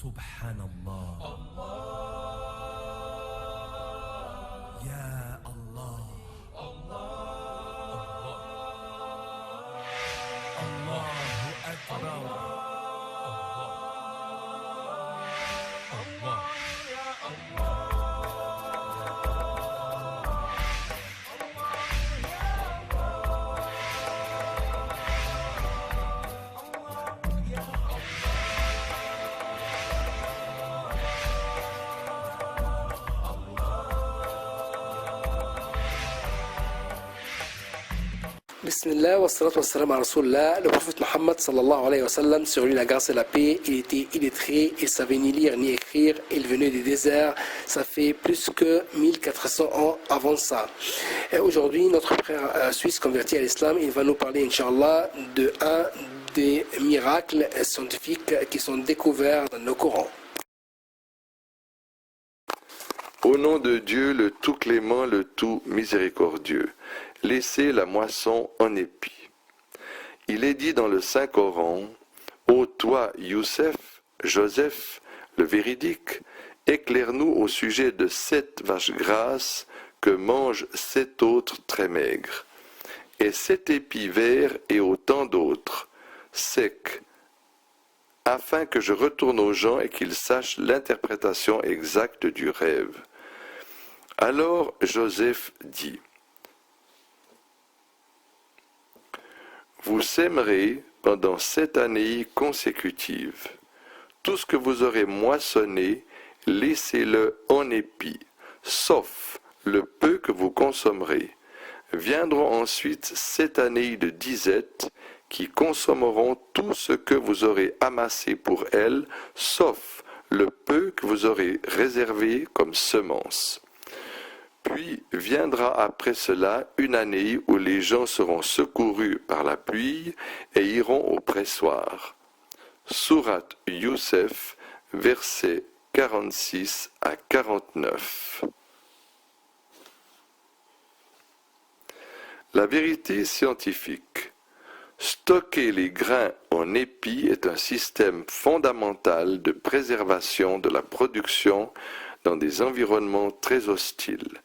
سبحان الله. يا الله. الله أكبر. Bismillah, wassalat wassalam à Rasulullah. Le prophète Mohammed sallallahu alayhi wa sallam, sur lui la grâce et la paix, il était illettré, il savait ni lire ni écrire, il venait des déserts, ça fait plus que 1400 ans avant ça. Et aujourd'hui, notre frère suisse converti à l'islam, il va nous parler, Inch'Allah, de un des miracles scientifiques qui sont découverts dans nos Corans. Au nom de Dieu, le tout clément, le tout miséricordieux, laissez la moisson en épi. Il est dit dans le Saint-Coran, « Ô toi, Youssef, Joseph, le véridique, éclaire-nous au sujet de 7 vaches grasses que mangent 7 autres très maigres, et 7 épis verts et autant d'autres, secs, afin que je retourne aux gens et qu'ils sachent l'interprétation exacte du rêve. » Alors Joseph dit, « Vous sèmerez pendant 7 années consécutives. Tout ce que vous aurez moissonné, laissez-le en épi, sauf le peu que vous consommerez. Viendront ensuite 7 années de disette qui consommeront tout ce que vous aurez amassé pour elles, sauf le peu que vous aurez réservé comme semence. Puis viendra après cela une année où les gens seront secourus par la pluie et iront au pressoir. » Sourate Youssef, versets 46 à 49. La vérité scientifique. Stocker les grains en épis est un système fondamental de préservation de la production dans des environnements très hostiles.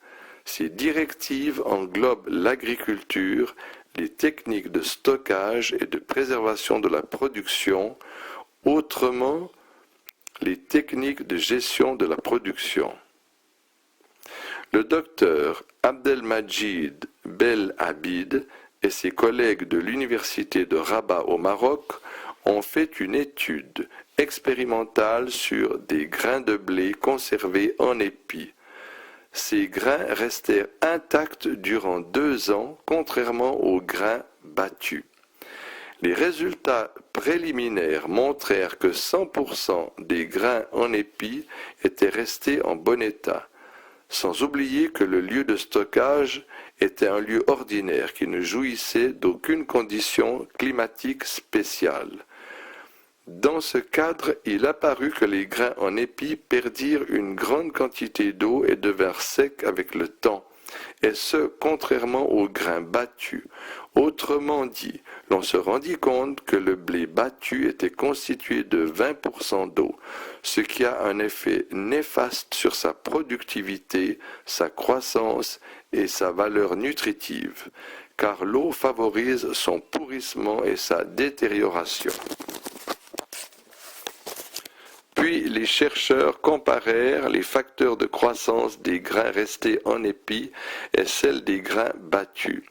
Ces directives englobent l'agriculture, les techniques de stockage et de préservation de la production, autrement les techniques de gestion de la production. Le docteur Abdelmajid Belabid et ses collègues de l'université de Rabat au Maroc ont fait une étude expérimentale sur des grains de blé conservés en épis. Ces grains restèrent intacts durant 2 ans, contrairement aux grains battus. Les résultats préliminaires montrèrent que 100% des grains en épis étaient restés en bon état, sans oublier que le lieu de stockage était un lieu ordinaire qui ne jouissait d'aucune condition climatique spéciale. Dans ce cadre, il apparut que les grains en épis perdirent une grande quantité d'eau et devinrent secs avec le temps, et ce, contrairement aux grains battus. Autrement dit, l'on se rendit compte que le blé battu était constitué de 20% d'eau, ce qui a un effet néfaste sur sa productivité, sa croissance et sa valeur nutritive, car l'eau favorise son pourrissement et sa détérioration. Puis les chercheurs comparèrent les facteurs de croissance des grains restés en épis et celles des grains battus,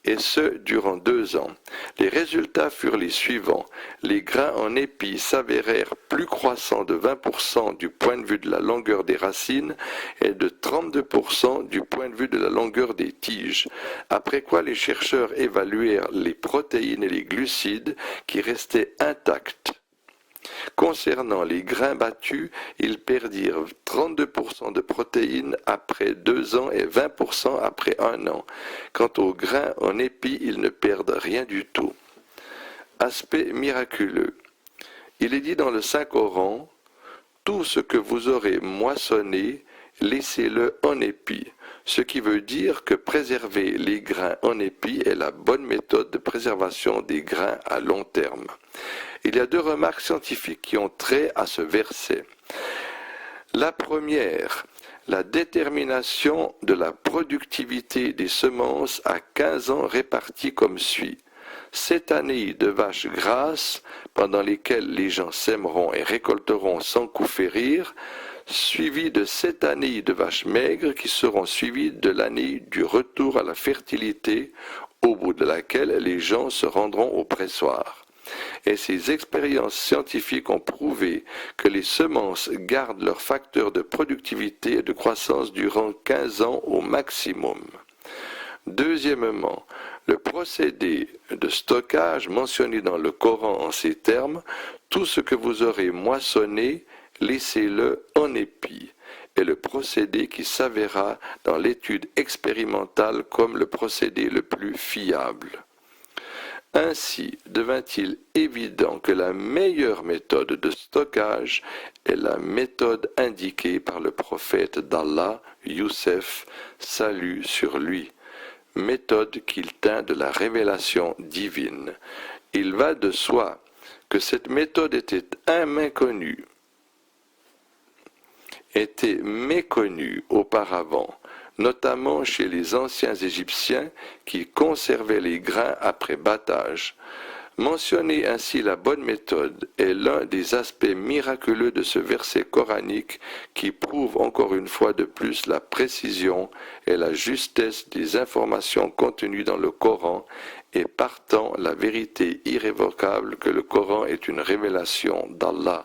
et ce durant 2 ans. Les résultats furent les suivants. Les grains en épis s'avérèrent plus croissants de 20% du point de vue de la longueur des racines et de 32% du point de vue de la longueur des tiges, après quoi les chercheurs évaluèrent les protéines et les glucides qui restaient intacts. Concernant les grains battus, ils perdirent 32% de protéines après 2 ans et 20% après 1 an. Quant aux grains en épis, ils ne perdent rien du tout. Aspect miraculeux. Il est dit dans le Saint-Coran, « Tout ce que vous aurez moissonné, laissez-le en épi », ce qui veut dire que préserver les grains en épi est la bonne méthode de préservation des grains à long terme. Il y a 2 remarques scientifiques qui ont trait à ce verset. La première, la détermination de la productivité des semences à 15 ans réparties comme suit. 7 années de vaches grasses, pendant lesquelles les gens sèmeront et récolteront sans coup férir, suivies de 7 années de vaches maigres qui seront suivies de l'année du retour à la fertilité, au bout de laquelle les gens se rendront au pressoir. Et ces expériences scientifiques ont prouvé que les semences gardent leur facteur de productivité et de croissance durant 15 ans au maximum. Deuxièmement, le procédé de stockage mentionné dans le Coran en ces termes, tout ce que vous aurez moissonné, laissez-le en épi, est le procédé qui s'avéra dans l'étude expérimentale comme le procédé le plus fiable. Ainsi devint-il évident que la meilleure méthode de stockage est la méthode indiquée par le prophète d'Allah, Youssef, salut sur lui, méthode qu'il tint de la révélation divine. Il va de soi que cette méthode était méconnue auparavant, notamment chez les anciens Égyptiens qui conservaient les grains après battage. Mentionner ainsi la bonne méthode est l'un des aspects miraculeux de ce verset coranique qui prouve encore une fois de plus la précision et la justesse des informations contenues dans le Coran et partant la vérité irrévocable que le Coran est une révélation d'Allah.